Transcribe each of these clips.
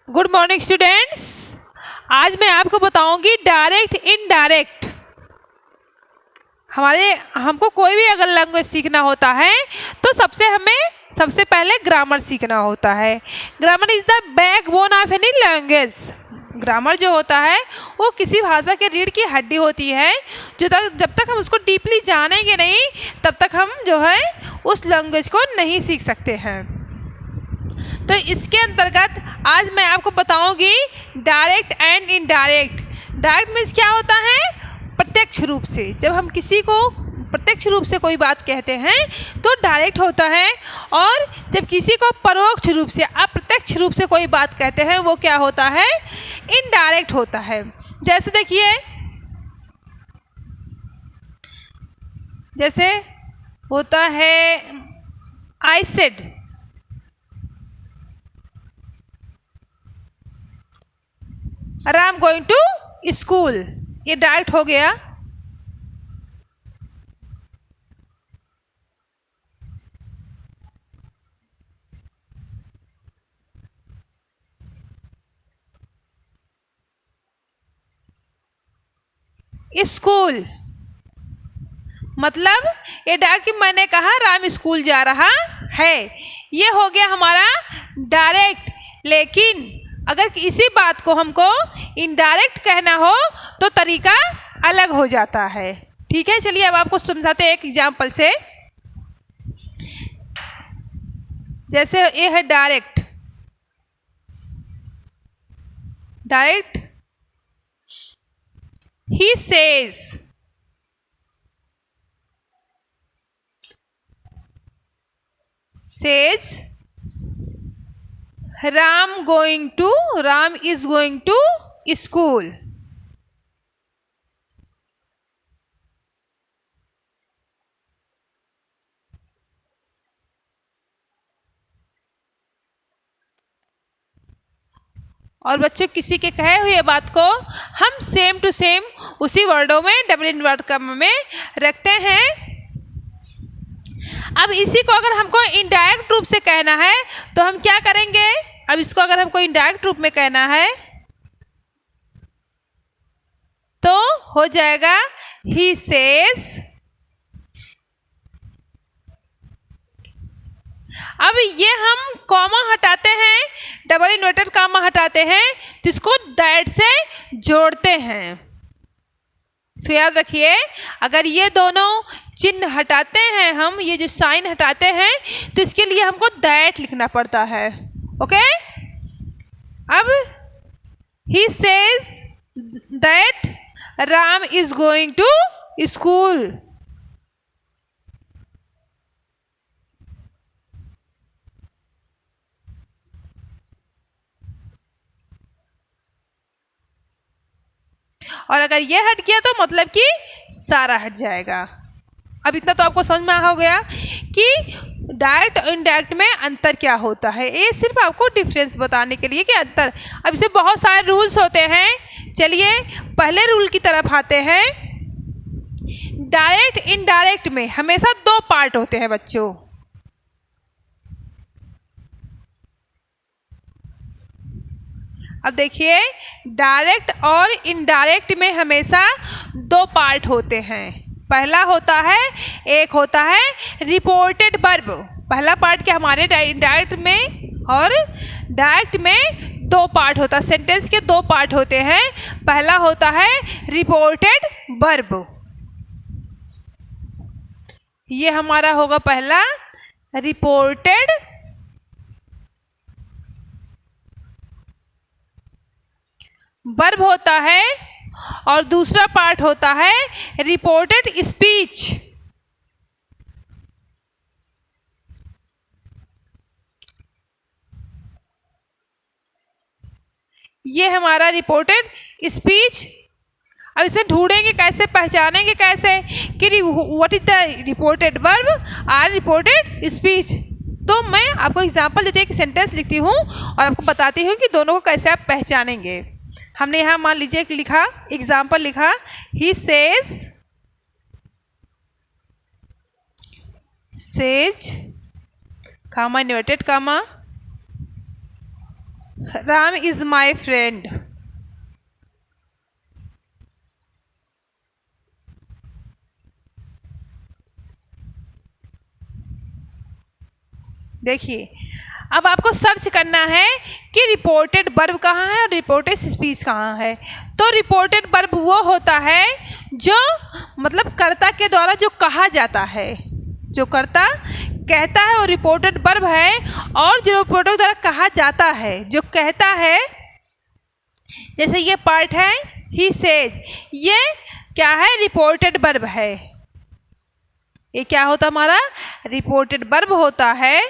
Good morning students. आज मैं आपको बताऊंगी डायरेक्ट इनडायरेक्ट। हमको कोई भी अगर लैंग्वेज सीखना होता है तो सबसे पहले ग्रामर सीखना होता है। Grammar is the backbone of any language. Grammar जो होता है वो किसी भाषा के रीढ़ की हड्डी होती है। जब तक हम उसको डीपली जानेंगे नहीं तब तक हम जो है उस लैंग्वेज को नहीं सीख सकते हैं। तो इसके अंतर्गत आज मैं आपको बताऊंगी direct and indirect. Direct means क्या होता है? प्रत्यक्ष रूप से। जब हम किसी को प्रत्यक्ष रूप से कोई बात कहते हैं तो डायरेक्ट होता है, और जब किसी को परोक्ष रूप से अप्रत्यक्ष रूप से कोई बात कहते हैं वो क्या होता है? इनडायरेक्ट होता है। जैसे देखिए, जैसे होता है I said, I am going to school, ये डायरेक्ट हो गया। स्कूल मतलब ये डायरेक्ट, मैंने कहा राम स्कूल जा रहा है, ये हो गया हमारा डायरेक्ट। लेकिन अगर इसी बात को हमको इनडायरेक्ट कहना हो तो तरीका अलग हो जाता है। ठीक है, चलिए अब आपको समझाते हैं एक एग्जाम्पल से। जैसे ये है direct. Direct, he says Ram is going to school. और बच्चों, किसी के कहे हुए बात को हम सेम टू सेम उसी वर्डों में डबल इनवर्ट में रखते हैं। अब इसी को अगर हमको इनडायरेक्ट रूप से कहना है तो हम क्या करेंगे? अब इसको अगर हमको इनडायरेक्ट रूप में कहना है तो हो जाएगा ही सेज। अब ये हम कॉमा हटाते हैं, डबल इन्वर्टेड कॉमा हटाते हैं तो इसको दैट से जोड़ते हैं। इसको याद रखिए, अगर ये दोनों चिन्ह हटाते हैं, हम ये जो साइन हटाते हैं तो इसके लिए हमको दैट लिखना पड़ता है। ओके, अब he says that Ram is going to school. और अगर ये हट गया तो मतलब कि सारा हट जाएगा। अब इतना तो आपको समझ में हो गया कि डायरेक्ट और इनडायरेक्ट में अंतर क्या होता है। ये सिर्फ आपको डिफरेंस बताने के लिए कि अंतर। अब इसे बहुत सारे रूल्स होते हैं। चलिए पहले रूल की तरफ आते हैं। डायरेक्ट इनडायरेक्ट में हमेशा दो पार्ट होते हैं बच्चों। अब देखिए, डायरेक्ट और इनडायरेक्ट में हमेशा दो पार्ट होते हैं। पहला होता है, एक होता है रिपोर्टेड वर्ब। पहला पार्ट क्या हमारे इनडायरेक्ट में और डायरेक्ट में दो पार्ट होता है। सेंटेंस के दो पार्ट होते हैं। पहला होता है रिपोर्टेड वर्ब, ये हमारा होगा पहला रिपोर्टेड वर्ब होता है, और दूसरा पार्ट होता है रिपोर्टेड स्पीच। ये हमारा रिपोर्टेड स्पीच। अब इसे ढूंढेंगे कैसे, पहचानेंगे कैसे कि what is the reported verb और रिपोर्टेड स्पीच। तो मैं आपको एग्जांपल देती हूँ कि सेंटेंस लिखती हूँ और आपको बताती हूँ कि दोनों को कैसे आप पहचानेंगे। हमने यहाँ मान लीजिए लिखा, एग्जाम्पल लिखा, he says comma inverted comma Ram is my friend. देखिए, अब आपको सर्च करना है कि रिपोर्टेड वर्ब कहाँ है और रिपोर्टेड स्पीच कहाँ है। तो रिपोर्टेड वर्ब वो होता है जो मतलब कर्ता के द्वारा जो कहा जाता है, जो कर्ता कहता है वो रिपोर्टेड वर्ब है। और जो रिपोर्टर के द्वारा कहा जाता है, जो कहता है, जैसे ये पार्ट है ही सेज, ये क्या है? रिपोर्टेड वर्ब है। ये क्या होता हमारा? रिपोर्टेड वर्ब होता है।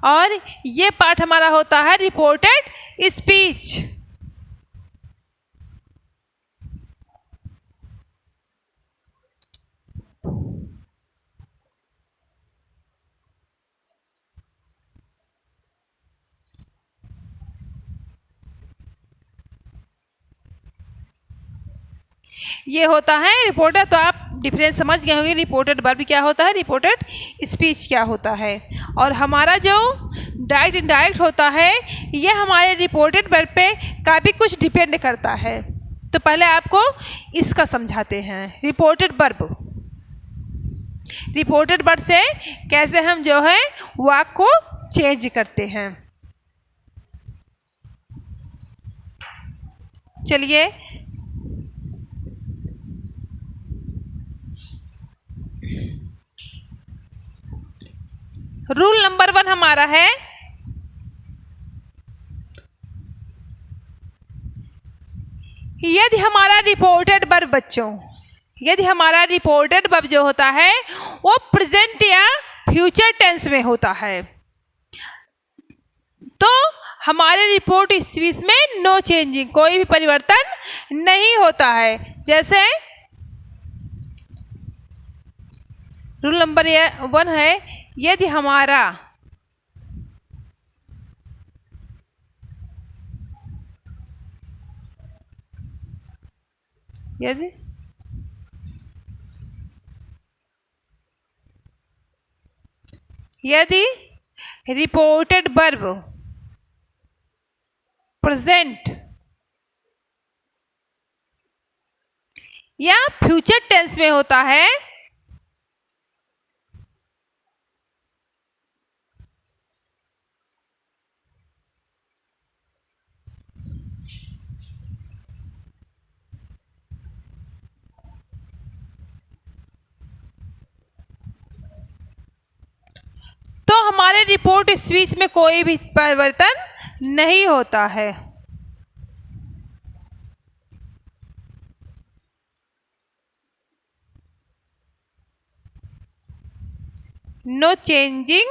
और ये पार्ट हमारा होता है रिपोर्टेड स्पीच। ये होता है रिपोर्टर। तो आप डिफरेंस समझ गए होंगे, रिपोर्टेड वर्ब क्या होता है, रिपोर्टेड स्पीच क्या होता है। और हमारा जो डायरेक्ट इनडायरेक्ट होता है, ये हमारे रिपोर्टेड वर्ब पे काफ़ी कुछ डिपेंड करता है। तो पहले आपको इसका समझाते हैं। रिपोर्टेड वर्ब, रिपोर्टेड वर्ब से कैसे हम जो है वाक्य को चेंज करते हैं। चलिए, रूल नंबर 1 हमारा है, यदि हमारा रिपोर्टेड वर्ब बच्चों, यदि हमारा रिपोर्टेड वर्ब जो होता है वो प्रेजेंट या फ्यूचर टेंस में होता है, तो हमारे रिपोर्ट स्पीच में नो चेंजिंग, कोई भी परिवर्तन नहीं होता है। जैसे रूल नंबर 1 है, यदि हमारा यदि रिपोर्टेड वर्ब प्रेजेंट या फ्यूचर टेंस में होता है, तो हमारे रिपोर्ट स्पीच में कोई भी परिवर्तन नहीं होता है। No changing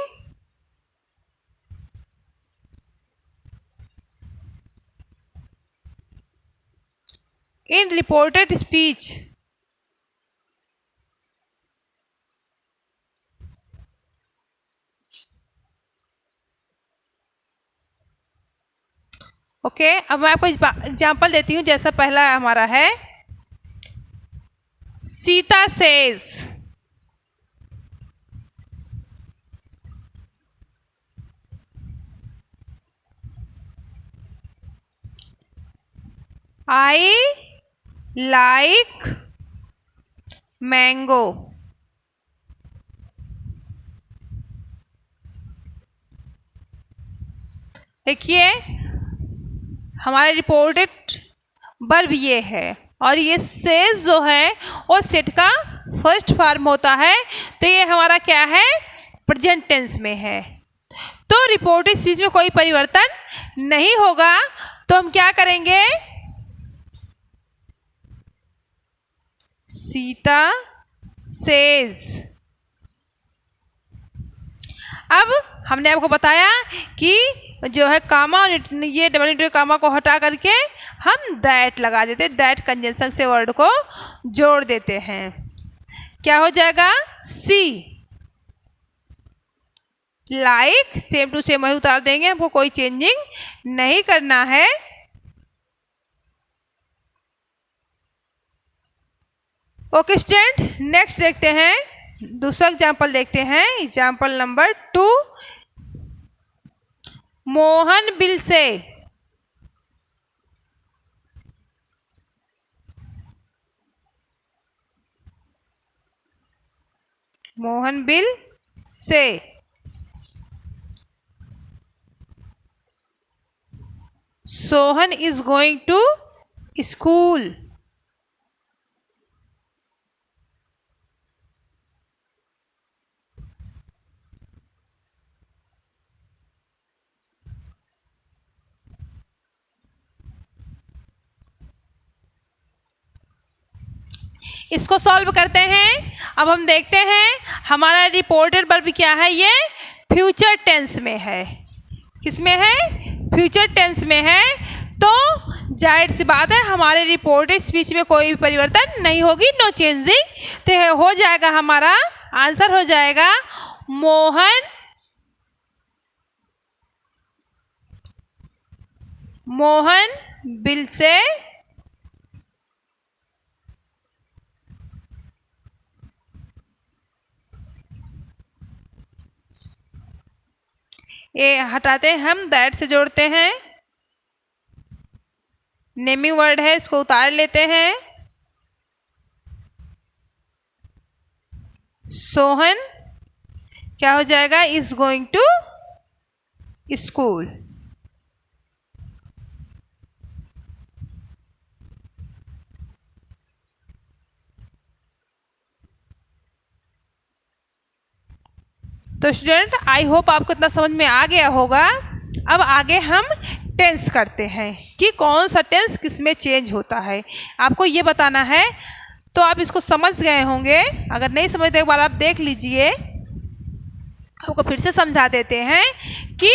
in reported speech okay. अब मैं आपको एग्जाम्पल देती हूँ। जैसा पहला हमारा है, Sita says, I like mango. देखिए, हमारा रिपोर्टेड वर्ब ये है और ये सेज जो है वो सेट का फर्स्ट फॉर्म होता है। तो ये हमारा क्या है? प्रेजेंट टेंस में है। तो रिपोर्टेड स्पीच में कोई परिवर्तन नहीं होगा। तो हम क्या करेंगे? सीता सेज। अब हमने आपको बताया कि जो है कामा और ये डबल इंटरव्यू कामा को हटा करके हम दैट लगा देते, दैट कंजंक्शन से वर्ड को जोड़ देते हैं। क्या हो जाएगा? सी लाइक, सेम टू सेम वही उतार देंगे, हमको कोई चेंजिंग नहीं करना है। ओके स्टूडेंट, नेक्स्ट देखते हैं, दूसरा एग्जाम्पल देखते हैं। Example number 2, Mohan will say Sohan is going to school. इसको सॉल्व करते हैं। अब हम देखते हैं हमारा रिपोर्टेड वर्ब क्या है, ये फ्यूचर टेंस में है। किस में है? फ्यूचर टेंस में है। तो जाहिर सी बात है हमारे रिपोर्टेड स्पीच में कोई भी परिवर्तन नहीं होगी, नो चेंजिंग। तो हो जाएगा, हमारा आंसर हो जाएगा मोहन बिल से ये हटाते हैं, हम दैट से जोड़ते हैं। नेमिंग वर्ड है, इसको उतार लेते हैं। सोहन क्या हो जाएगा? Is going to school. तो स्टूडेंट, आई होप आपको इतना समझ में आ गया होगा। अब आगे हम टेंस करते हैं कि कौन सा टेंस किस में चेंज होता है, आपको ये बताना है। तो आप इसको समझ गए होंगे, अगर नहीं समझते एक बार आप देख लीजिए। आपको फिर से समझा देते हैं कि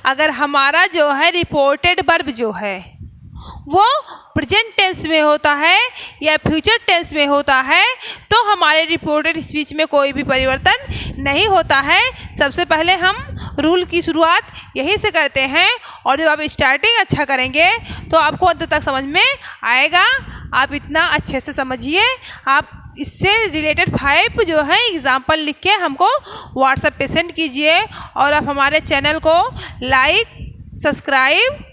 अगर हमारा जो है रिपोर्टेड वर्ब जो है वो प्रेजेंट टेंस में होता है या फ्यूचर टेंस में होता है, तो हमारे रिपोर्टेड स्पीच में कोई भी परिवर्तन नहीं होता है। सबसे पहले हम रूल की शुरुआत यहीं से करते हैं, और जब आप स्टार्टिंग अच्छा करेंगे तो आपको अंत तक समझ में आएगा। आप इतना अच्छे से समझिए। आप इससे रिलेटेड 5 जो है एग्जाम्पल लिख के हमको व्हाट्सएप पे सेंड कीजिए, और आप हमारे चैनल को लाइक, सब्सक्राइब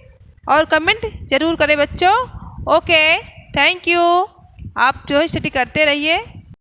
और कमेंट ज़रूर करें बच्चों। Okay, thank you. आप जो है स्टडी करते रहिए।